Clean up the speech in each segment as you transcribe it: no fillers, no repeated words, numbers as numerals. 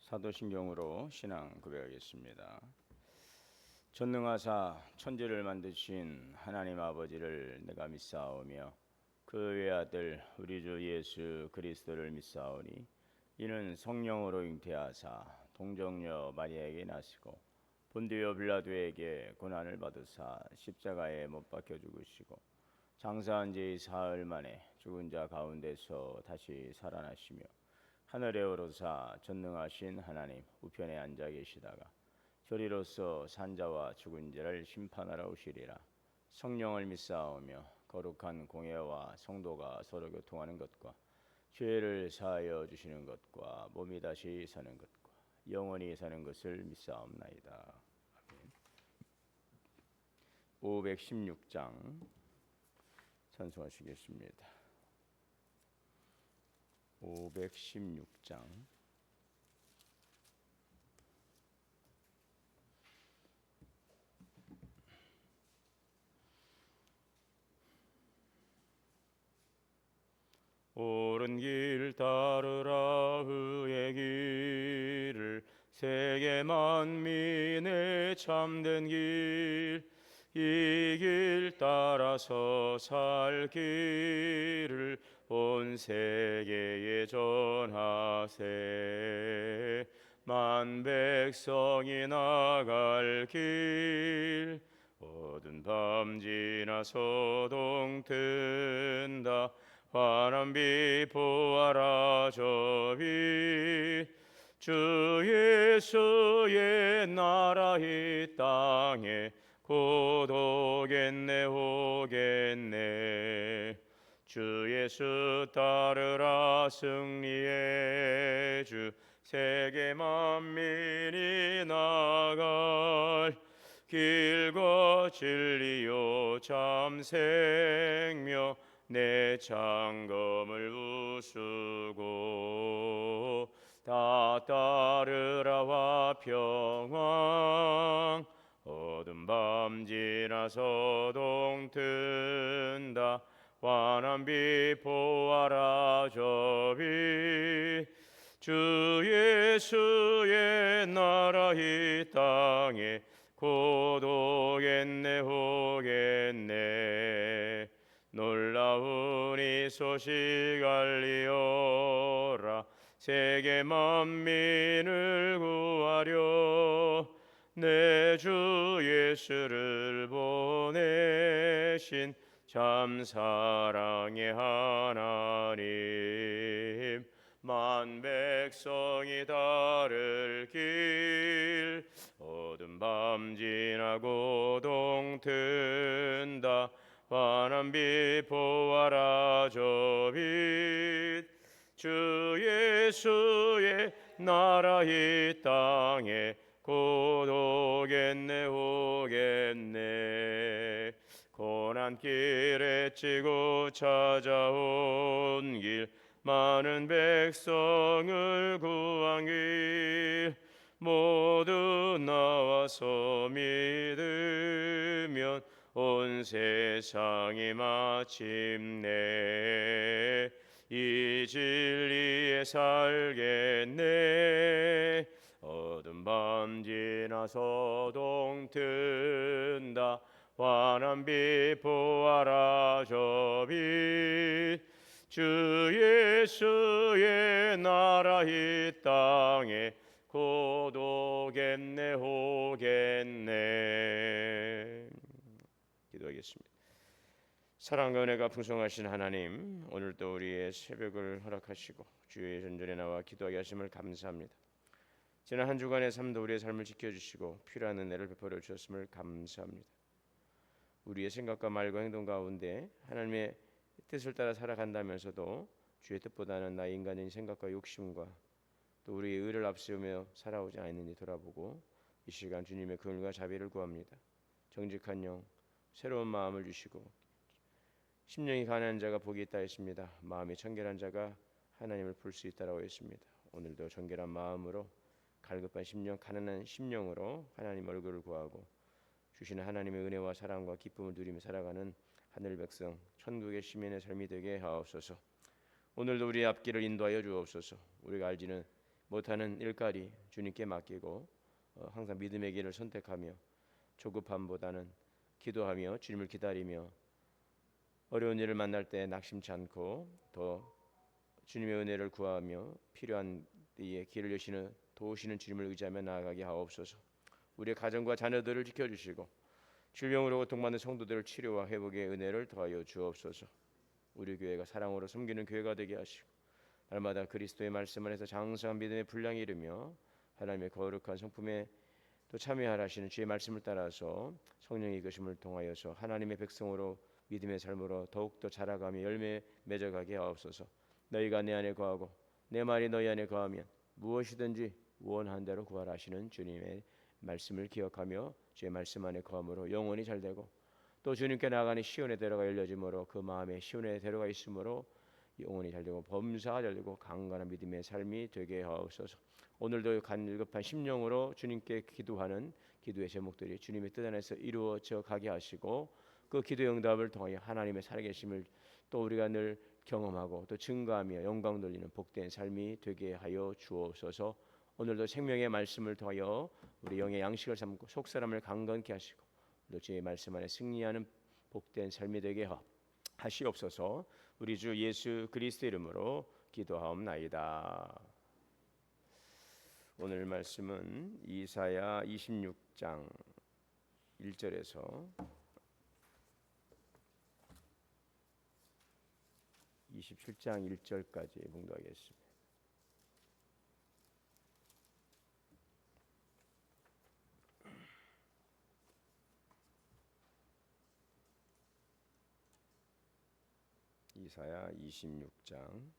사도신경으로 신앙 고백하겠습니다. 전능하사 천지를 만드신 하나님 아버지를 내가 믿사오며 그 외아들 우리 주 예수 그리스도를 믿사오니 이는 성령으로 잉태하사 동정녀 마리아에게 나시고 본디오 빌라도에게 고난을 받으사 십자가에 못 박혀 죽으시고 장사한 지 사흘 만에 죽은 자 가운데서 다시 살아나시며 하늘에 오르사 전능하신 하나님 우편에 앉아 계시다가 저리로서 산자와 죽은 자를 심판하러 오시리라. 성령을 믿사오며 거룩한 공예와 성도가 서로 교통하는 것과 죄를 사하여 주시는 것과 몸이 다시 사는 것과 영원히 사는 것을 믿사옵나이다. 아멘. 516장 찬송하시겠습니다. 516장 옳은 길 따르라 의의 길을 세계 만민의 참된 길 이 길 따라서 살 길을 온 세계에 전하세 만 백성이 나갈 길 어두운 밤 지나 소동 든다 환한 빛 보아라 저 빛 주 예수의 나라 이 땅에 곧 오겠네 오겠네 주 예수 따르라 승리의 주 세계 만민이 나갈 길과 진리요 참 생명 내 창검을 부수고 다 따르라 화평왕 어두운 밤 지나 소동 든다 환한 빛 보아라 저 빛 주 예수의 나라 이 땅에 곧 오겠네 오겠네 놀라운 이 소식 알리오라 세계 만민을 구하려 내 주 예수를 보내신 참 사랑의 하나님 만 백성이 따를 길 어두운 밤 지나고 동튼다 환한 빛 보아라 저 빛 주 예수의 나라 이 땅에 곧 오겠네 오겠네 고난길에 찌고 찾아온 길 많은 백성을 구한 길 모두 나와서 믿으면 온 세상이 마침내 이 진리에 살겠네 어두운 밤 지나서 동튼다 환한 빛 보아라 저 빛 주 예수의 나라 이 땅에 곧 오겠네 오겠네 기도하겠습니다. 사랑과 은혜가 풍성하신 하나님 오늘도 우리의 새벽을 허락하시고 주의 전전에 나와 기도하게 하심을 감사합니다. 지난 한 주간의 삶도 우리의 삶을 지켜주시고 필요한 은혜를 베풀어 주셨음을 감사합니다. 우리의 생각과 말과 행동 가운데 하나님의 뜻을 따라 살아간다면서도 주의 뜻보다는 나의 인간적인 생각과 욕심과 또 우리의 의를 앞세우며 살아오지 않는지 돌아보고 이 시간 주님의 긍휼과 자비를 구합니다. 정직한 영, 새로운 마음을 주시고 심령이 가난한 자가 복이 있다 했습니다. 마음이 청결한 자가 하나님을 볼 수 있다라고 했습니다. 오늘도 정결한 마음으로 갈급한 심령, 가난한 심령으로 하나님 얼굴을 구하고 주시는 하나님의 은혜와 사랑과 기쁨을 누리며 살아가는 하늘 백성, 천국의 시민의 삶이 되게 하옵소서. 오늘도 우리의 앞길을 인도하여 주옵소서. 우리가 알지는 못하는 일거리 주님께 맡기고 항상 믿음의 길을 선택하며 조급함보다는 기도하며 주님을 기다리며 어려운 일을 만날 때 낙심치 않고 더 주님의 은혜를 구하며 필요한 때에 길을 여시는 도우시는 주님을 의지하며 나아가게 하옵소서. 우리의 가정과 자녀들을 지켜주시고 질병으로 고통받는 성도들을 치료와 회복의 은혜를 더하여 주옵소서. 우리 교회가 사랑으로 섬기는 교회가 되게 하시고 날마다 그리스도의 말씀 안에서 장성한 믿음의 분량이 이르며 하나님의 거룩한 성품에 또 참여하라 하시는 주의 말씀을 따라서 성령의 이끄심을 통하여서 하나님의 백성으로 믿음의 삶으로 더욱더 자라가며 열매 맺어가게 하옵소서. 너희가 내 안에 거하고 내 말이 너희 안에 거하면 무엇이든지 원한 대로 구하라 하시는 주님의 말씀을 기억하며 주의 말씀 안에 거함으로 영혼이 잘되고 또 주님께 나아가는 시온의 대로가 열려짐으로 그 마음에 시온의 대로가 있으므로 영혼이 잘되고 범사가 잘되고 강건한 믿음의 삶이 되게 하옵소서. 오늘도 간급한 심령으로 주님께 기도하는 기도의 제목들이 주님의 뜻 안에서 이루어져 가게 하시고 그 기도의 응답을 통하여 하나님의 살아계심을 또 우리가 늘 경험하고 또 증거하며 영광 돌리는 복된 삶이 되게 하여 주옵소서. 오늘도 생명의 말씀을 통하여 우리 영의 양식을 삼고 속사람을 강건케 하시고 또 주의 말씀 안에 승리하는 복된 삶이 되게 하시옵소서. 우리 주 예수 그리스도 이름으로 기도하옵나이다. 오늘 말씀은 이사야 26장 1절에서 27장 1절까지 봉독하겠습니다. 이사야 26장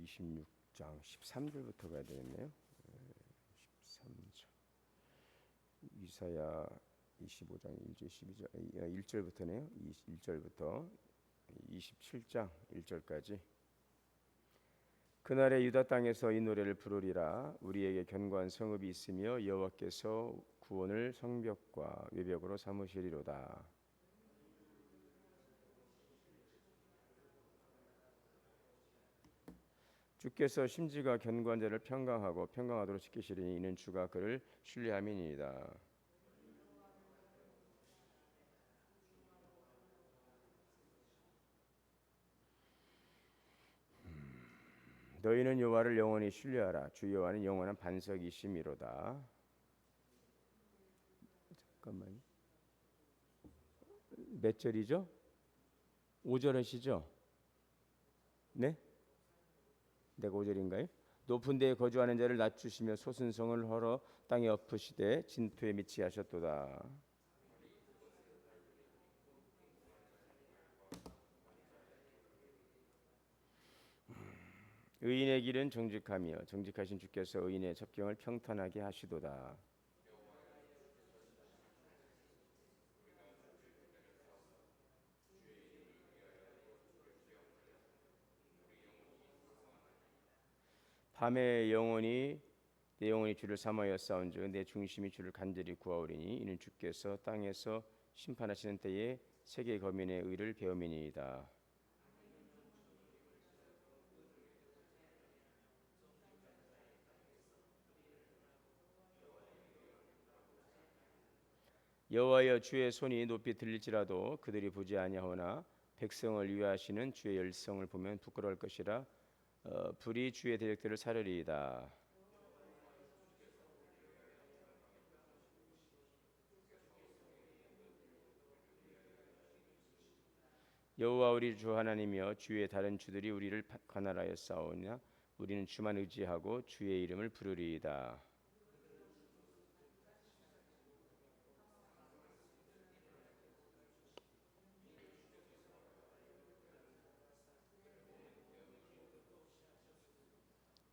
26장 13절부터 가야 되겠네요. 13절. 이사야 25장 1절 12절 1절부터네요. 1절부터 27장 1절까지. 그날에 유다 땅에서 이 노래를 부르리라. 우리에게 견고한 성읍이 있으며 여호와께서 구원을 성벽과 외벽으로 삼으시리로다. 주께서 심지가 견고한 자를 평강하고 평강하도록 지키시리니 이는 주가 그를 신뢰함이니이다. 너희는 여호와를 영원히 신뢰하라. 주 여호와는 영원한 반석이심이로다. 잠깐만. 몇 절이죠? 5절 하시죠? 네? 내가 5절인가요? 높은 데에 거주하는 자를 낮추시며 소순성을 헐어 땅에 엎으시되 진토에 미치게 하셨도다. 의인의 길은 정직하며 정직하신 주께서 의인의 접경을 평탄하게 하시도다. 밤에 내 영혼이 주를 삼하여 싸운즉 내 중심이 주를 간절히 구하오리니 이는 주께서 땅에서 심판하시는 때에 세계 거민의 의를 배움이니이다. 여호와여 주의 손이 높이 들릴지라도 그들이 보지 아니하오나 백성을 위하시는 주의 열성을 보면 부끄러울 것이라. 불이 주의 대적들을 사르리이다. 여호와 우리 주 하나님이여 주의 다른 주들이 우리를 관할하여 싸우냐 우리는 주만 의지하고 주의 이름을 부르리이다.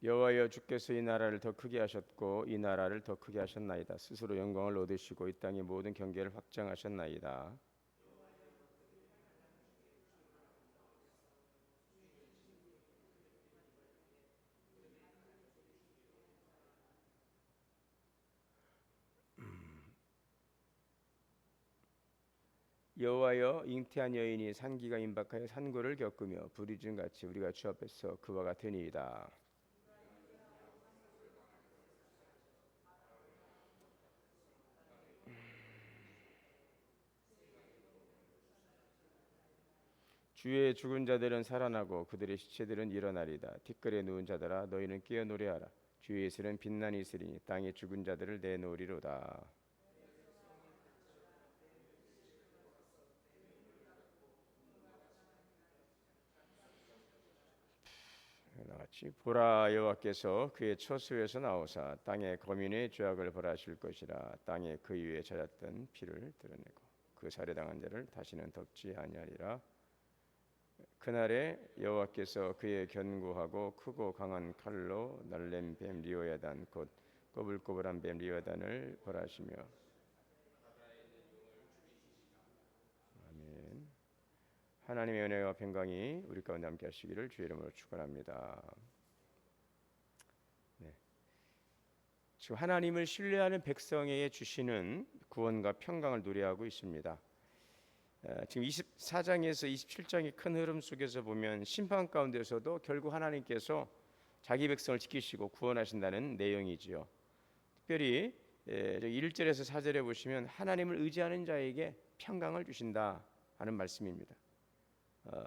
여호와여 주께서 이 나라를 더 크게 하셨고 이 나라를 더 크게 하셨나이다. 스스로 영광을 얻으시고 이 땅의 모든 경계를 확장하셨나이다. 여호와여, 잉태한 여인이 산기가 임박하여 산고를 겪으며 부르짖음 같이 우리가 주 앞에서 그와 같으니이다. 주의 죽은 자들은 살아나고 그들의 시체들은 일어나리다. 티끌에 누운 자들아, 너희는 깨어 노래하라. 주의 예수는 빛나니 있으리니 땅에 죽은 자들을 내놓으리로다. 나같이 보라, 여호와께서 그의 처소에서 나오사 땅의 거민의 죄악을 벌하실 것이라. 땅에 그 위에 젖었던 피를 드러내고 그 살해당한 자를 다시는 덮지 아니하리라. 그날에 여호와께서 그의 견고하고 크고 강한 칼로 날랜 뱀 리오야단 곧 꼬불꼬불한 뱀 리오야단을 벌하시며. 아멘. 하나님의 은혜와 평강이 우리 가운데 함께 하시기를 주의 이름으로 축원합니다. 네. 지금 하나님을 신뢰하는 백성에게 주시는 구원과 평강을 노래하고 있습니다. 지금 24장에서 27장의 큰 흐름 속에서 보면 심판 가운데서도 결국 하나님께서 자기 백성을 지키시고 구원하신다는 내용이지요. 특별히 1절에서 4절에 보시면 하나님을 의지하는 자에게 평강을 주신다 하는 말씀입니다.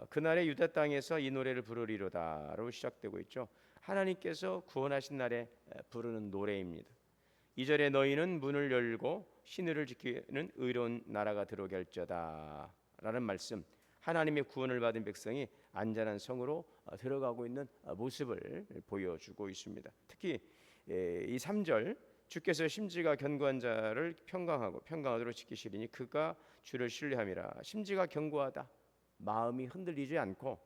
그날의 유다 땅에서 이 노래를 부르리로다로 시작되고 있죠. 하나님께서 구원하신 날에 부르는 노래입니다. 2절에 너희는 문을 열고 신의를 지키는 의로운 나라가 들어오게 할지어다 라는 말씀, 하나님의 구원을 받은 백성이 안전한 성으로 들어가고 있는 모습을 보여주고 있습니다. 특히 이 3절, 주께서 심지가 견고한 자를 평강하도록 지키시리니 그가 주를 신뢰함이라. 심지가 견고하다, 마음이 흔들리지 않고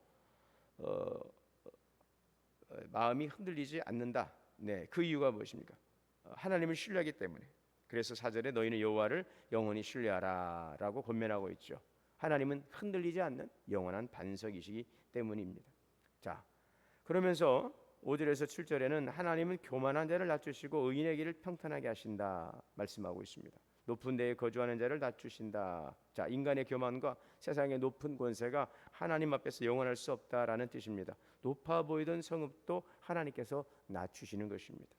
마음이 흔들리지 않는다. 네, 그 이유가 무엇입니까? 하나님을 신뢰하기 때문에. 그래서 4절에 너희는 여호와를 영원히 신뢰하라 라고 권면하고 있죠. 하나님은 흔들리지 않는 영원한 반석이시기 때문입니다. 자, 그러면서 5절에서 7절에는 하나님은 교만한 자를 낮추시고 의인의 길을 평탄하게 하신다 말씀하고 있습니다. 높은 데에 거주하는 자를 낮추신다. 자, 인간의 교만과 세상의 높은 권세가 하나님 앞에서 영원할 수 없다라는 뜻입니다. 높아 보이던 성읍도 하나님께서 낮추시는 것입니다.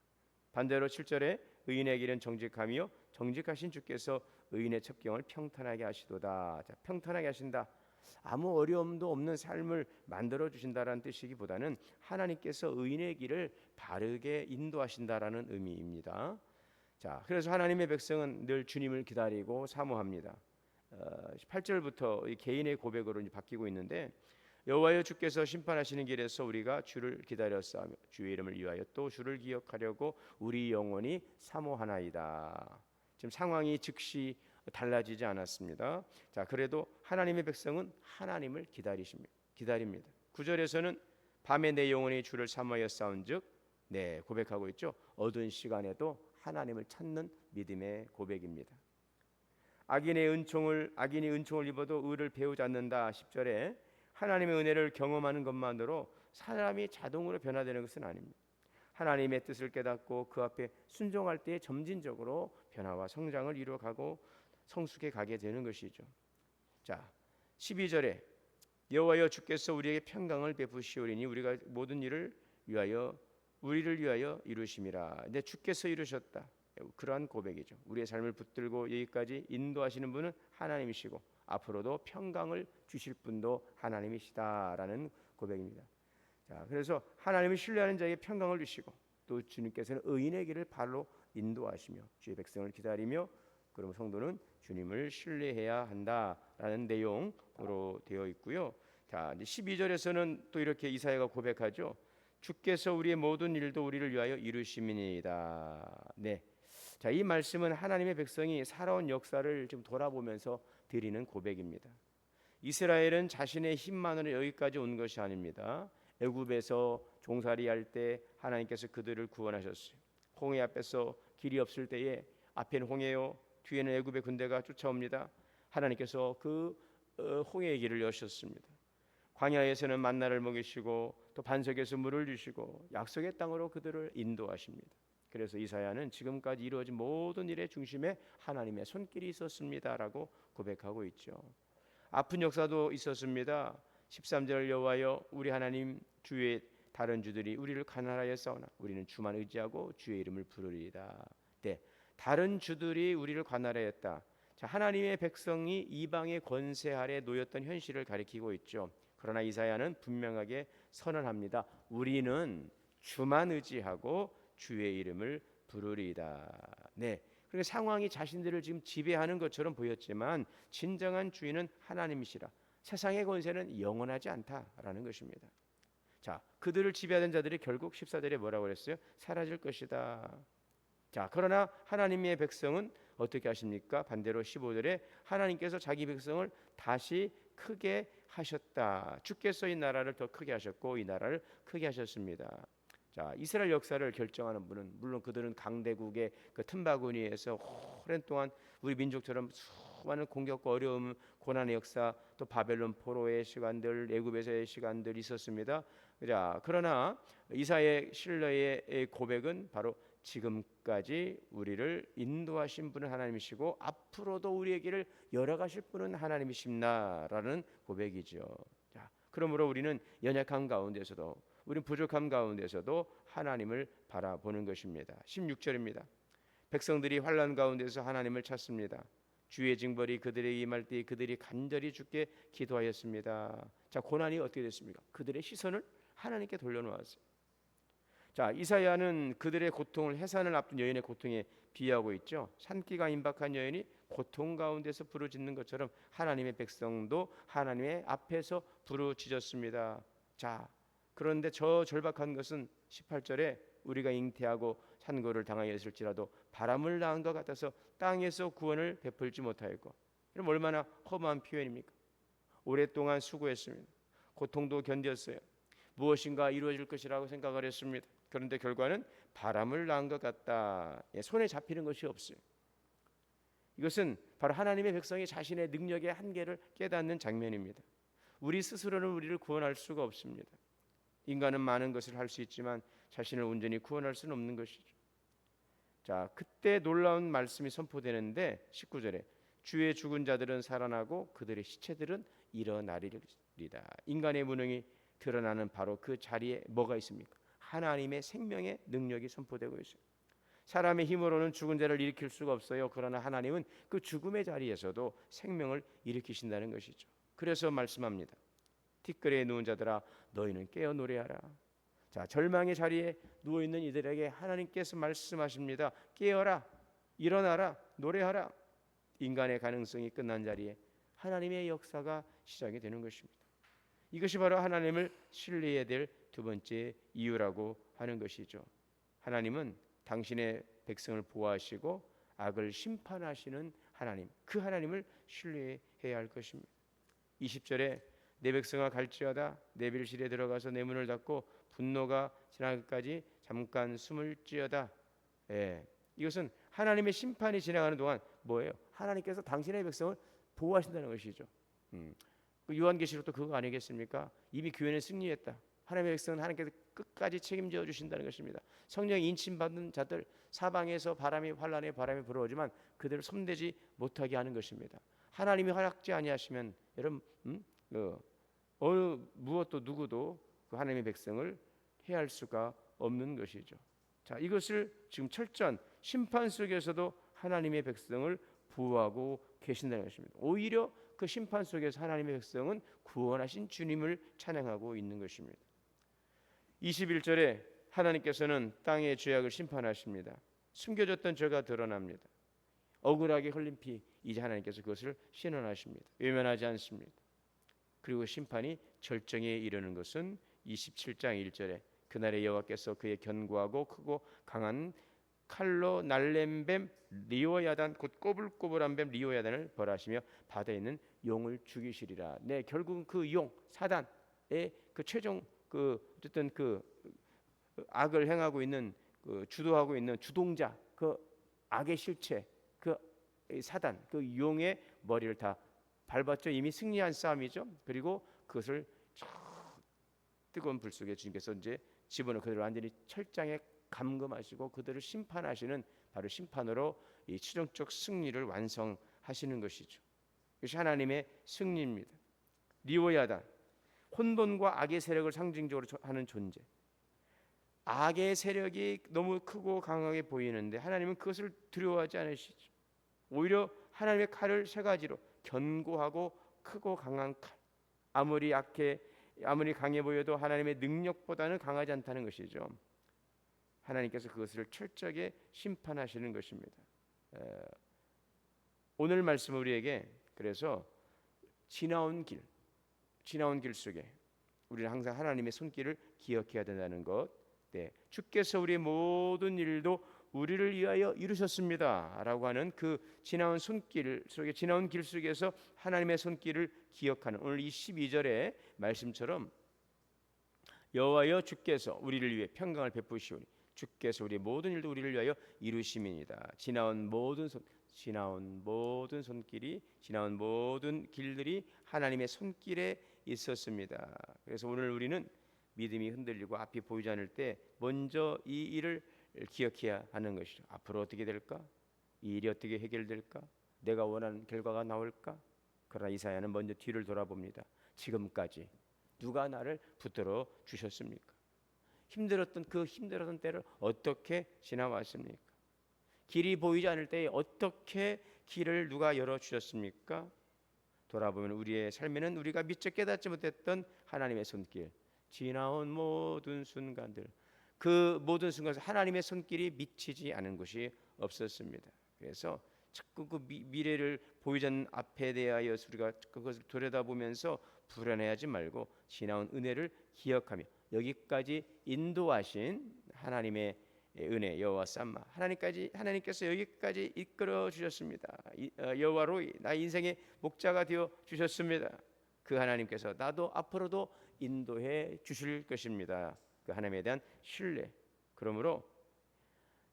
반대로 7절에 의인의 길은 정직하며 정직하신 주께서 의인의 첩경을 평탄하게 하시도다. 자, 평탄하게 하신다. 아무 어려움도 없는 삶을 만들어 주신다라는 뜻이기보다는 하나님께서 의인의 길을 바르게 인도하신다라는 의미입니다. 자, 그래서 하나님의 백성은 늘 주님을 기다리고 사모합니다. 8절부터 개인의 고백으로 이제 바뀌고 있는데, 여호와여 주께서 심판하시는 길에서 우리가 주를 기다렸사오며 주의 이름을 위하여 또 주를 기억하려고 우리 영혼이 사모하나이다. 지금 상황이 즉시 달라지지 않았습니다. 자, 그래도 하나님의 백성은 하나님을 기다립니다. 9절에서는 밤에 내 영혼이 주를 사모하여 싸운즉, 네, 고백하고 있죠. 어두운 시간에도 하나님을 찾는 믿음의 고백입니다. 악인이 은총을 입어도 의를 배우지 않는다. 10절에 하나님의 은혜를 경험하는 것만으로 사람이 자동으로 변화되는 것은 아닙니다. 하나님의 뜻을 깨닫고 그 앞에 순종할 때에 점진적으로 변화와 성장을 이루어가고 성숙해 가게 되는 것이죠. 자, 12절에 여호와여 주께서 우리에게 평강을 베푸시오리니 우리가 모든 일을 위하여 우리를 위하여 이루심이라. 근데 주께서 이루셨다. 그러한 고백이죠. 우리의 삶을 붙들고 여기까지 인도하시는 분은 하나님이시고 앞으로도 평강을 주실 분도 하나님이시다라는 고백입니다. 자, 그래서 하나님을 신뢰하는 자에게 평강을 주시고 또 주님께서는 의인의 길을 바로 인도하시며 주의 백성을 기다리며, 그럼 성도는 주님을 신뢰해야 한다라는 내용으로 되어 있고요. 자, 이제 12절에서는 또 이렇게 이사야가 고백하죠. 주께서 우리의 모든 일도 우리를 위하여 이루심이니이다. 네. 자, 이 말씀은 하나님의 백성이 살아온 역사를 좀 돌아보면서 드리는 고백입니다. 이스라엘은 자신의 힘만으로 여기까지 온 것이 아닙니다. 애굽에서 종살이할 때 하나님께서 그들을 구원하셨어요. 홍해 앞에서 길이 없을 때에 앞에는 홍해요, 뒤에는 애굽의 군대가 쫓아옵니다. 하나님께서 그 홍해의 길을 여셨습니다. 광야에서는 만나를 먹이시고 또 반석에서 물을 주시고 약속의 땅으로 그들을 인도하십니다. 그래서 이사야는 지금까지 이루어진 모든 일의 중심에 하나님의 손길이 있었습니다라고 고백하고 있죠. 아픈 역사도 있었습니다. 13절 여호와여 우리 하나님 주의 다른 주들이 우리를 가난하여 싸우나 우리는 주만 의지하고 주의 이름을 부르리이다. 네, 다른 주들이 우리를 가난하였다. 자, 하나님의 백성이 이방의 권세 아래 놓였던 현실을 가리키고 있죠. 그러나 이사야는 분명하게 선언합니다. 우리는 주만 의지하고 주의 이름을 부르리이다. 네, 그러니까 상황이 자신들을 지금 지배하는 것처럼 보였지만 진정한 주인은 하나님이시라. 세상의 권세는 영원하지 않다라는 것입니다. 자, 그들을 지배하던 자들이 결국 14절에 뭐라고 그랬어요? 사라질 것이다. 자, 그러나 하나님의 백성은 어떻게 하십니까? 반대로 15절에 하나님께서 자기 백성을 다시 크게 하셨다. 주께서 이 나라를 더 크게 하셨고 이 나라를 크게 하셨습니다. 자, 이스라엘 역사를 결정하는 분은 물론 그들은 강대국의 그 틈바구니에서 오랜 동안 우리 민족처럼 수많은 공격과 어려움, 고난의 역사, 또 바벨론 포로의 시간들, 애굽에서의 시간들 있었습니다. 자, 그러나 이사야의 신뢰의 고백은 바로 지금까지 우리를 인도하신 분은 하나님이시고 앞으로도 우리의 길을 열어가실 분은 하나님이십니다라는 고백이죠. 자, 그러므로 우리는 연약한 가운데서도 우리는 부족함 가운데서도 하나님을 바라보는 것입니다. 16절입니다. 백성들이 환난 가운데서 하나님을 찾습니다. 주의 징벌이 그들에게 임할 때 그들이 간절히 주께 기도하였습니다. 자, 고난이 어떻게 됐습니까? 그들의 시선을 하나님께 돌려놓았어요. 자, 이사야는 그들의 고통을 해산을 앞둔 여인의 고통에 비유하고 있죠. 산기가 임박한 여인이 고통 가운데서 부르짖는 것처럼 하나님의 백성도 하나님의 앞에서 부르짖었습니다. 자, 그런데 저 절박한 것은 18절에 우리가 잉태하고 산고를 당하였을지라도 바람을 낳은 것 같아서 땅에서 구원을 베풀지 못하였고, 그럼 얼마나 험한 표현입니까? 오랫동안 수고했습니다. 고통도 견뎠어요. 무엇인가 이루어질 것이라고 생각을 했습니다. 그런데 결과는 바람을 낳은 것 같다. 손에 잡히는 것이 없어요. 이것은 바로 하나님의 백성이 자신의 능력의 한계를 깨닫는 장면입니다. 우리 스스로는 우리를 구원할 수가 없습니다. 인간은 많은 것을 할 수 있지만 자신을 온전히 구원할 수는 없는 것이죠. 자, 그때 놀라운 말씀이 선포되는데 19절에 주의 죽은 자들은 살아나고 그들의 시체들은 일어나리리다. 인간의 무능이 드러나는 바로 그 자리에 뭐가 있습니까? 하나님의 생명의 능력이 선포되고 있어요. 사람의 힘으로는 죽은 자를 일으킬 수가 없어요. 그러나 하나님은 그 죽음의 자리에서도 생명을 일으키신다는 것이죠. 그래서 말씀합니다. 티끌에 누운 자들아 너희는 깨어 노래하라. 자, 절망의 자리에 누워 있는 이들에게 하나님께서 말씀하십니다. 깨어라, 일어나라, 노래하라. 인간의 가능성이 끝난 자리에 하나님의 역사가 시작이 되는 것입니다. 이것이 바로 하나님을 신뢰해야 될 두 번째 이유라고 하는 것이죠. 하나님은 당신의 백성을 보호하시고 악을 심판하시는 하나님, 그 하나님을 신뢰해야 할 것입니다. 20절에 내 백성아 갈지어다 내 빌실에 들어가서 내 문을 닫고 분노가 지나기까지 잠깐 숨을 찌어다. 이것은 하나님의 심판이 지나가는 동안 뭐예요? 하나님께서 당신의 백성을 보호하신다는 것이죠. 요한계시록도 그거 아니겠습니까? 이미 교회는 승리했다. 하나님의 백성은 하나님께서 끝까지 책임져 주신다는 것입니다. 성령 인침받은 자들 사방에서 환란의 바람이 불어오지만 그들을 손대지 못하게 하는 것입니다. 하나님이 허락지 아니하시면 여러분 어느 무엇도 누구도 그 하나님의 백성을 해할 수가 없는 것이죠. 자, 이것을 지금 철저한 심판 속에서도 하나님의 백성을 보호하고 계신다는 것입니다. 오히려 그 심판 속에서 하나님의 백성은 구원하신 주님을 찬양하고 있는 것입니다. 21절에 하나님께서는 땅의 죄악을 심판하십니다. 숨겨졌던 죄가 드러납니다. 억울하게 흘린 피 이제 하나님께서 그것을 신원하십니다. 외면하지 않습니다. 그리고 심판이 절정에 이르는 것은 27장 1절에 그날에 여호와께서 그의 견고하고 크고 강한 칼로 날랜 뱀 리오야단 곧 꼬불꼬불한 뱀 리오야단을 벌하시며 바다에 있는 용을 죽이시리라. 네, 결국은 그 용 사단의 그 최종 어쨌든 악을 행하고 있는 주도하고 있는 주동자 그 악의 실체 그 사단 그 용의 머리를 다 밟았죠. 이미 승리한 싸움이죠. 그리고 그것을 뜨거운 불 속에 주님께서 이제 집어넣어 그들을 완전히 철장에 감금하시고 그들을 심판하시는 바로 심판으로 이 최종적 승리를 완성하시는 것이죠. 이것이 하나님의 승리입니다. 리오야단, 혼돈과 악의 세력을 상징적으로 하는 존재. 악의 세력이 너무 크고 강하게 보이는데 하나님은 그것을 두려워하지 않으시죠. 오히려 하나님의 칼을 세 가지로, 견고하고 크고 강한 칼. 아무리 강해 보여도 하나님의 능력보다는 강하지 않다는 것이죠. 하나님께서 그것을 철저하게 심판하시는 것입니다. 오늘 말씀은 우리에게 그래서 지나온 길 속에 우리는 항상 하나님의 손길을 기억해야 된다는 것. 네, 주께서 우리의 모든 일도 우리를 위하여 이루셨습니다 라고 하는 그 지나온 길 속에서 하나님의 손길을 기억하는 오늘 이 12절의 말씀처럼 여호와여 주께서 우리를 위해 평강을 베푸시오니 주께서 우리의 모든 일도 우리를 위하여 이루심이니이다. 지나온 모든 손길이, 지나온 모든 길들이 하나님의 손길에 있었습니다. 그래서 오늘 우리는 믿음이 흔들리고 앞이 보이지 않을 때 먼저 이 일을 기억해야 하는 것이죠. 앞으로 어떻게 될까? 이 일이 어떻게 해결될까? 내가 원하는 결과가 나올까? 그러나 이사야는 먼저 뒤를 돌아봅니다. 지금까지 누가 나를 붙들어 주셨습니까? 힘들었던 때를 어떻게 지나왔습니까? 길이 보이지 않을 때에 어떻게 길을 누가 열어주셨습니까? 돌아보면 우리의 삶에는 우리가 미처 깨닫지 못했던 하나님의 손길, 지나온 모든 순간들, 그 모든 순간에서 하나님의 손길이 미치지 않은 것이 없었습니다. 그래서 자꾸 그 미래를 보이지 않는 앞에 대하여 우리가 그것을 들여다보면서 불안해하지 말고 지나온 은혜를 기억하며 여기까지 인도하신 하나님의 은혜 여호와 쌈마 하나님께서 여기까지 이끌어 주셨습니다. 여호와로 나 인생의 목자가 되어 주셨습니다. 그 하나님께서 나도 앞으로도 인도해 주실 것입니다. 그 하나님에 대한 신뢰. 그러므로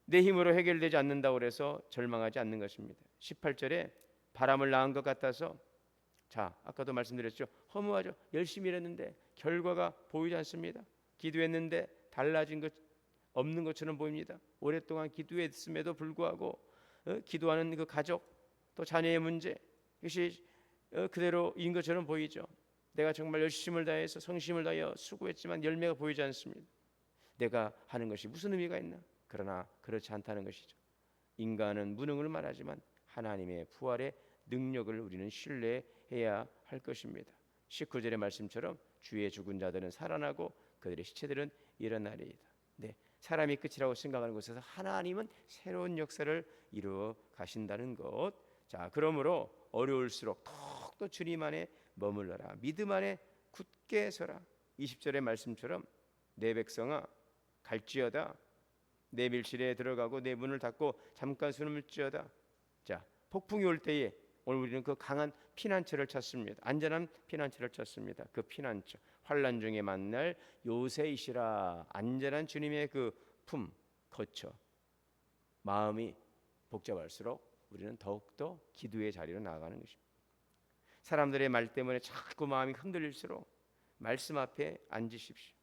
내 힘으로 해결되지 않는다고 해서 절망하지 않는 것입니다. 18절에 바람을 낳은 것 같아서, 자 아까도 말씀드렸죠. 허무하죠. 열심히 일했는데 결과가 보이지 않습니다. 기도했는데 달라진 것 없는 것처럼 보입니다. 오랫동안 기도했음에도 불구하고 기도하는 그 가족 또 자녀의 문제, 이것이 그대로인 것처럼 보이죠. 내가 정말 열심을 다해서 성심을 다하여 수고했지만 열매가 보이지 않습니다. 내가 하는 것이 무슨 의미가 있나? 그러나 그렇지 않다는 것이죠. 인간은 무능을 말하지만 하나님의 부활의 능력을 우리는 신뢰해야 할 것입니다. 19절의 말씀처럼 주의 죽은 자들은 살아나고 그들의 시체들은 일어나리이다. 네, 사람이 끝이라고 생각하는 곳에서 하나님은 새로운 역사를 이루어 가신다는 것. 자, 그러므로 어려울수록 더욱더 주님 안에 머물러라. 믿음 안에 굳게 서라. 20절의 말씀처럼 내 백성아 갈지어다. 내 밀실에 들어가고 내 문을 닫고 잠깐 숨을 지어다. 자, 폭풍이 올 때에 오늘 우리는 그 강한 피난처를 찾습니다. 안전한 피난처를 찾습니다. 그 피난처, 환난 중에 만날 요새이시라. 안전한 주님의 그 품 거처. 마음이 복잡할수록 우리는 더욱더 기도의 자리로 나아가는 것입니다. 사람들의 말 때문에 자꾸 마음이 흔들릴수록 말씀 앞에 앉으십시오.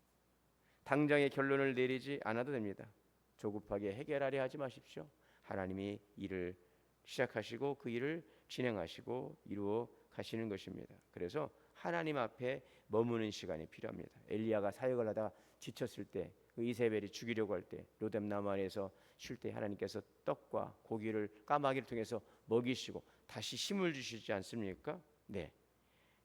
당장의 결론을 내리지 않아도 됩니다. 조급하게 해결하려 하지 마십시오. 하나님이 일을 시작하시고 그 일을 진행하시고 이루어 가시는 것입니다. 그래서 하나님 앞에 머무는 시간이 필요합니다. 엘리야가 사역을 하다가 지쳤을 때, 그 이세벨이 죽이려고 할 때, 로뎀 나무 아래에서 쉴 때 하나님께서 떡과 고기를 까마귀를 통해서 먹이시고 다시 힘을 주시지 않습니까? 네,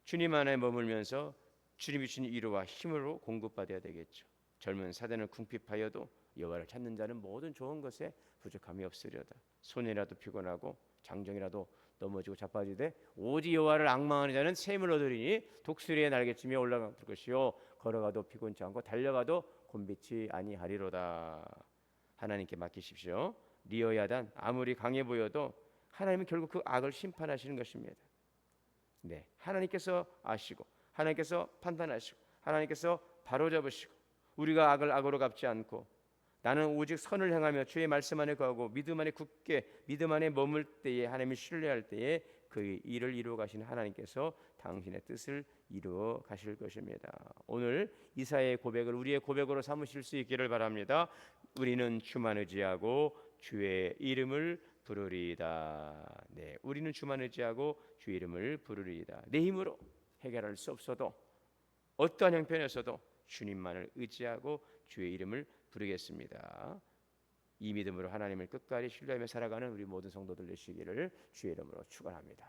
주님 안에 머물면서 주님이 주신 위로와 힘으로 공급받아야 되겠죠. 젊은 사대는 궁핍하여도 여호와를 찾는 자는 모든 좋은 것에 부족함이 없으려다. 손이라도 피곤하고 장정이라도 넘어지고 자빠지되 오직 여호와를 앙망하는 자는 샘을 얻으리니 독수리의 날개쯤에 올라갈 것이요 걸어가도 피곤치 않고 달려가도 곤비치 아니하리로다. 하나님께 맡기십시오. 리어야단 아무리 강해 보여도 하나님은 결국 그 악을 심판하시는 것입니다. 네, 하나님께서 아시고 하나님께서 판단하시고 하나님께서 바로잡으시고 우리가 악을 악으로 갚지 않고 나는 오직 선을 행하며 주의 말씀 안에 거하고 믿음 안에 굳게 믿음 안에 머물 때에 하나님을 신뢰할 때에 그 일을 이루어 가시는 하나님께서 당신의 뜻을 이루어 가실 것입니다. 오늘 이사야의 고백을 우리의 고백으로 삼으실 수 있기를 바랍니다. 우리는 주만 의지하고 주의 이름을 부르리이다. 네, 우리는 주만 의지하고 주의 이름을 부르리이다. 내 힘으로 해결할 수 없어도 어떠한 형편에서도 주님만을 의지하고 주의 이름을 부르겠습니다. 이 믿음으로 하나님을 끝까지 신뢰하며 살아가는 우리 모든 성도들 되시기를 주의 이름으로 축원합니다.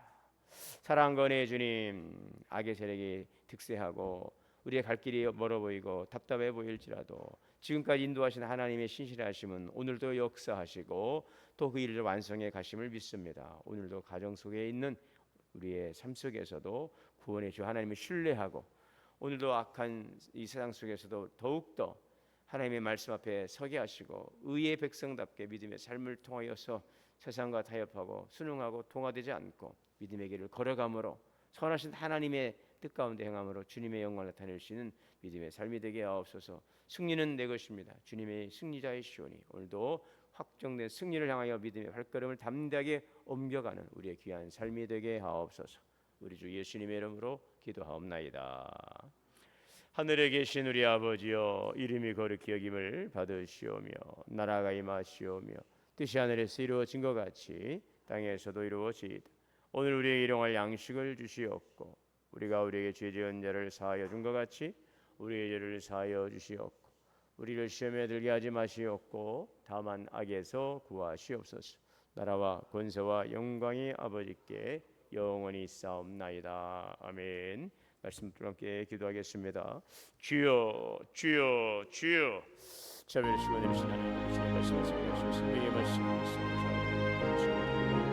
사랑과 은혜의 주님, 악의 세력이 득세하고 우리의 갈 길이 멀어 보이고 답답해 보일지라도 지금까지 인도하신 하나님의 신실하심은 오늘도 역사하시고 또 그 일을 완성해 가심을 믿습니다. 오늘도 가정 속에 있는 우리의 삶 속에서도 구원의 주 하나님을 신뢰하고 오늘도 악한 이 세상 속에서도 더욱더 하나님의 말씀 앞에 서게 하시고 의의 백성답게 믿음의 삶을 통하여서 세상과 타협하고 순응하고 동화되지 않고 믿음의 길을 걸어감으로 선하신 하나님의 뜻 가운데 행함으로 주님의 영광을 나타내시는 믿음의 삶이 되게 하옵소서. 승리는 내 것입니다. 주님의 승리자이시오니 오늘도 확정된 승리를 향하여 믿음의 발걸음을 담대하게 옮겨가는 우리의 귀한 삶이 되게 하옵소서. 우리 주 예수님의 이름으로 기도하옵나이다. 하늘에 계신 우리 아버지여, 이름이 거룩히 여김을 받으시오며 나라가 임하시오며 뜻이 하늘에서 이루어진 것 같이 땅에서도 이루어지이다. 오늘 우리에게 일용할 양식을 주시옵고 우리가 우리에게 죄 지은 자를 사하여 준 것 같이 우리의 죄를 사하여 주시옵고 우리를 시험에 들게 하지 마시옵고 다만 악에서 구하시옵소서. 나라와 권세와 영광이 아버지께 영원히 있사옵나이다. 아멘. 말씀 함께 기도하겠습니다. 주여 주여 주여, 자비하시고 내리신 하나님, 주의 말씀을 성취하소서. 우리의 말씀을 성취하소서.